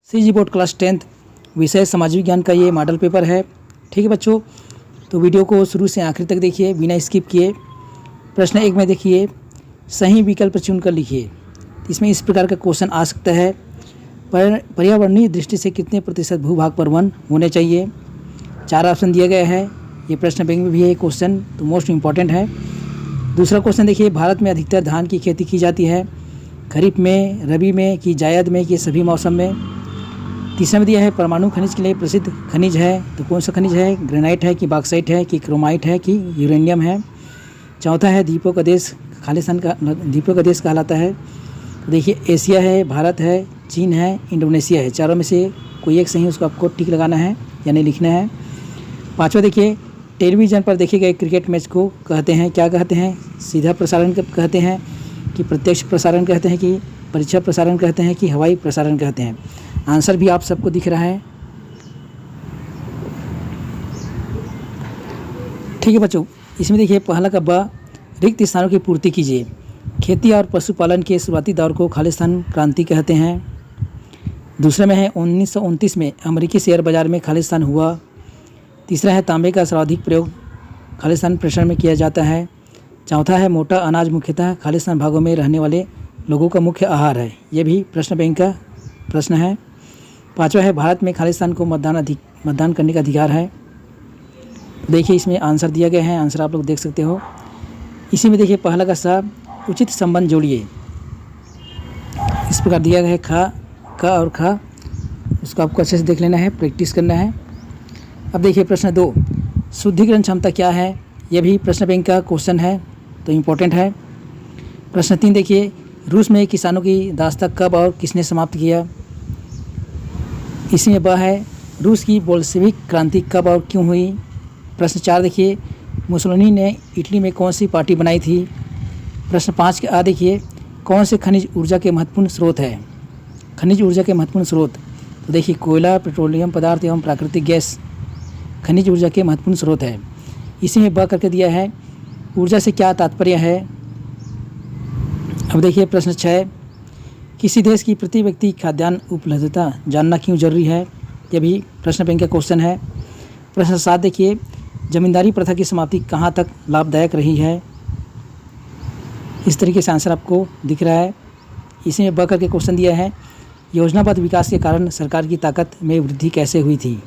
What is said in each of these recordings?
CG board class 10th विषय समाज विज्ञान का ये मॉडल पेपर है। ठीक है बच्चों, तो वीडियो को शुरू से आखिर तक देखिए बिना स्किप किए। प्रश्न 1 में देखिए, सही विकल्प चुनकर लिखिए। इसमें इस प्रकार का क्वेश्चन आ सकता है, पर्यावरणीय दृष्टि से कितने प्रतिशत भूभाग पर वन होने चाहिए। 4 ऑप्शन दिया गया है। ये प्रश्न बैंक में भी है क्वेश्चन, तो मोस्ट इम्पॉर्टेंट है। दूसरा क्वेश्चन देखिए, भारत में अधिकतर धान की खेती की जाती है, खरीफ में, रबी में कि जायद में कि सभी मौसम में। तीसरा में दिया है, परमाणु खनिज के लिए प्रसिद्ध खनिज है, तो कौन सा खनिज है, ग्रेनाइट है कि बॉक्साइट है कि क्रोमाइट है कि यूरेनियम है। चौथा है, द्वीपों का देश खालिस्तान का द्वीपों का देश कहलाता है, तो देखिए एशिया है, भारत है, चीन है, इंडोनेशिया है। चारों में से कोई एक सही, उसको आपको टिक लगाना है यानी लिखना है। पाँचवा देखिए, टेलीविज़न पर देखे गए क्रिकेट मैच को कहते हैं, क्या कहते हैं, सीधा प्रसारण कहते हैं कि प्रत्यक्ष प्रसारण कहते हैं कि परीक्षा प्रसारण कहते हैं कि हवाई प्रसारण कहते हैं। आंसर भी आप सबको दिख रहा है। ठीक है बच्चों, इसमें देखिए पहला का ब, रिक्त स्थानों की पूर्ति कीजिए। खेती और पशुपालन के शुरुआती दौर को खालिस्तान क्रांति कहते हैं। दूसरे में है 1929 में अमेरिकी शेयर बाजार में खालिस्तान हुआ। तीसरा है, तांबे का सर्वाधिक प्रयोग खालिस्तान प्रसारण में किया जाता है। चौथा है, मोटा अनाज मुख्यतः खालिस्तान भागों में रहने वाले लोगों का मुख्य आहार है। यह भी प्रश्न बैंक का प्रश्न है। पांचवा है, भारत में खालिस्तान को मतदान करने का अधिकार है। देखिए इसमें आंसर दिया गया है, आंसर आप लोग देख सकते हो। इसी में देखिए पहला का सा, उचित संबंध जोड़िए। इस प्रकार दिया गया है, खा, क और खा, उसको आपको अच्छे से देख लेना है, प्रैक्टिस करना है। अब देखिए प्रश्न 2, शुद्धिकरण क्षमता क्या है। यह भी प्रश्न बैंक का क्वेश्चन है, तो इम्पोर्टेंट है। प्रश्न 3 देखिए, रूस में किसानों की दास्ता कब और किसने समाप्त किया। इसमें ब है, रूस की बोल्शेविक क्रांति कब और क्यों हुई। प्रश्न 4 देखिए, मुसोलिनी ने इटली में कौन सी पार्टी बनाई थी। प्रश्न 5 के आ देखिए, कौन से खनिज ऊर्जा के महत्वपूर्ण स्रोत है। खनिज ऊर्जा के महत्वपूर्ण स्रोत, तो देखिए कोयला, पेट्रोलियम पदार्थ एवं प्राकृतिक गैस खनिज ऊर्जा के महत्वपूर्ण स्रोत है। इसी में ब करके दिया है, ऊर्जा से क्या तात्पर्य है। अब देखिए प्रश्न 6, किसी देश की प्रति व्यक्ति खाद्यान्न उपलब्धता जानना क्यों जरूरी है। यह भी प्रश्न बैंक का क्वेश्चन है। प्रश्न 7 देखिए, जमींदारी प्रथा की समाप्ति कहाँ तक लाभदायक रही है। इस तरीके से आंसर आपको दिख रहा है। इसमें ब करके क्वेश्चन दिया है, योजनाबद्ध विकास के कारण सरकार की ताकत में वृद्धि कैसे हुई थी।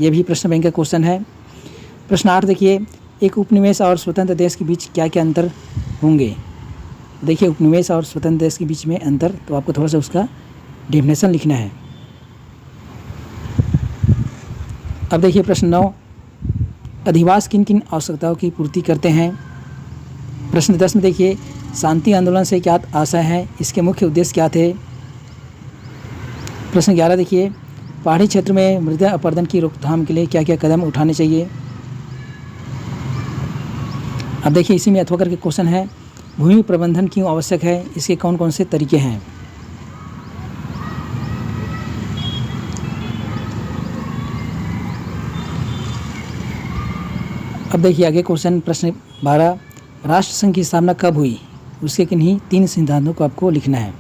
यह भी प्रश्न बैंक का क्वेश्चन है। प्रश्न 8 देखिए, एक उपनिवेश और स्वतंत्र देश के बीच क्या क्या अंतर होंगे। देखिए उपनिवेश और स्वतंत्र देश के बीच में अंतर, तो आपको थोड़ा सा उसका डेफिनेशन लिखना है। अब देखिए प्रश्न 9, अधिवास किन किन आवश्यकताओं की पूर्ति करते हैं। प्रश्न 10 में देखिए, शांति आंदोलन से क्या आशा है, इसके मुख्य उद्देश्य क्या थे। प्रश्न 11 देखिए, पहाड़ी क्षेत्र में मृदा अपरदन की रोकथाम के लिए क्या क्या कदम उठाने चाहिए। अब देखिए इसी में अथवा करके क्वेश्चन है, भूमि प्रबंधन क्यों आवश्यक है, इसके कौन कौन से तरीके हैं। अब देखिए आगे क्वेश्चन प्रश्न 12, राष्ट्र संघ की स्थापना कब हुई, उसके किन्हीं 3 सिद्धांतों को आपको लिखना है।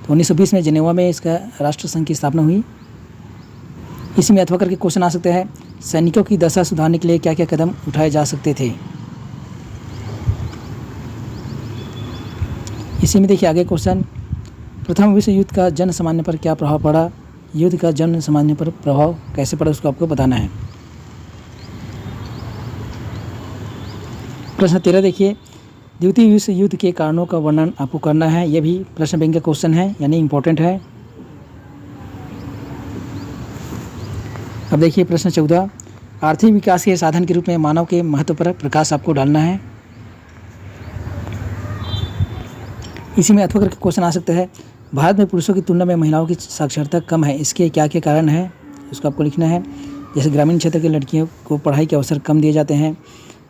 तो 1920 में जिनेवा में इसका राष्ट्र संघ की स्थापना हुई। इसी में अथवा करके क्वेश्चन आ सकते हैं, सैनिकों की दशा सुधारने के लिए क्या क्या कदम उठाए जा सकते थे। इसी में देखिए आगे क्वेश्चन, प्रथम विश्व युद्ध का जन सामान्य पर क्या प्रभाव पड़ा। युद्ध का जन सामान्य पर प्रभाव कैसे पड़ा, उसको आपको बताना है। प्रश्न 13 देखिए, द्वितीय विश्व युद्ध के कारणों का वर्णन आपको करना है। यह भी प्रश्न बैंक का क्वेश्चन है, यानी इम्पोर्टेंट है। अब देखिए प्रश्न 14, आर्थिक विकास के साधन के रूप में मानव के महत्व पर प्रकाश आपको डालना है। इसी में अथवा करके क्वेश्चन आ सकता है, भारत में पुरुषों की तुलना में महिलाओं की साक्षरता कम है, इसके क्या क्या कारण है, उसको आपको लिखना है। जैसे ग्रामीण क्षेत्र की लड़कियों को पढ़ाई के अवसर कम दिए जाते हैं,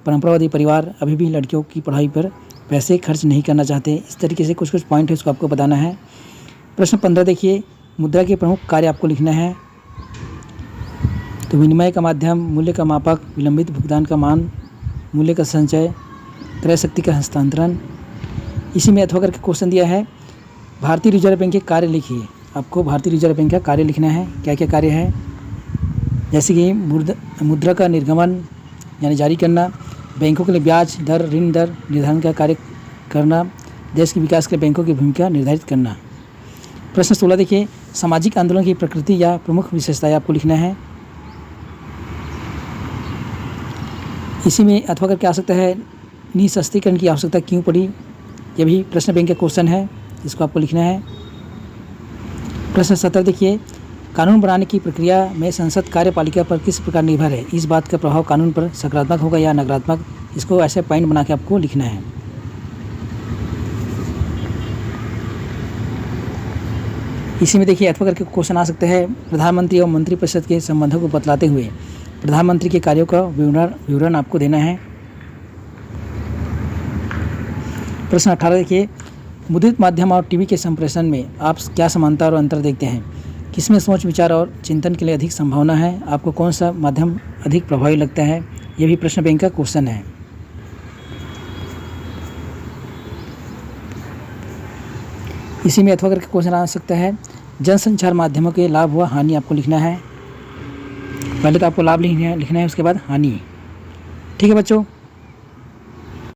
परंपरावादी परिवार अभी भी लड़कियों की पढ़ाई पर पैसे खर्च नहीं करना चाहते। इस तरीके से कुछ कुछ पॉइंट है, उसको आपको बताना है। प्रश्न 15 देखिए, मुद्रा के प्रमुख कार्य आपको लिखना है। तो विनिमय का माध्यम, मूल्य का मापक, विलंबित भुगतान का मान, मूल्य का संचय, क्रय शक्ति का हस्तांतरण। इसी में अथवा करके क्वेश्चन दिया है, भारतीय रिजर्व बैंक के कार्य लिखिए। आपको भारतीय रिजर्व बैंक का कार्य लिखना है। क्या क्या कार्य है, जैसे कि मुद्रा का निर्गमन यानी जारी करना, बैंकों के लिए ब्याज दर ऋण दर निर्धारण का कार्य करना, देश के विकास के लिए बैंकों की भूमिका निर्धारित करना। प्रश्न 16 देखिए, सामाजिक आंदोलन की प्रकृति या प्रमुख विशेषताएं आपको लिखना है। इसी में अथवा करके आ सकता है निःशस्त्रीकरण की आवश्यकता क्यों पड़ी, यह भी प्रश्न बैंक का क्वेश्चन है, इसको आपको लिखना है। प्रश्न 17 देखिए, कानून बनाने की प्रक्रिया में संसद कार्यपालिका पर किस प्रकार निर्भर है, इस बात का प्रभाव कानून पर सकारात्मक होगा या नकारात्मक, इसको ऐसे पॉइंट बना के आपको लिखना है। इसी में देखिए अथवा करके क्वेश्चन आ सकते हैं, प्रधानमंत्री और मंत्रिपरिषद के संबंधों को बतलाते हुए प्रधानमंत्री के कार्यों का विवरण आपको देना है। प्रश्न 18 देखिए, मुद्रित माध्यम और टीवी के संप्रेषण में आप क्या समानता और अंतर देखते हैं, किसमें सोच विचार और चिंतन के लिए अधिक संभावना है, आपको कौन सा माध्यम अधिक प्रभावी लगता है, यह भी प्रश्न बैंक का क्वेश्चन है। इसी में अथवा करके क्वेश्चन आ सकता है, जनसंचार माध्यमों के लाभ व हानि आपको लिखना है। पहले तो आपको लाभ लिखना है, उसके बाद हानि। ठीक है बच्चों।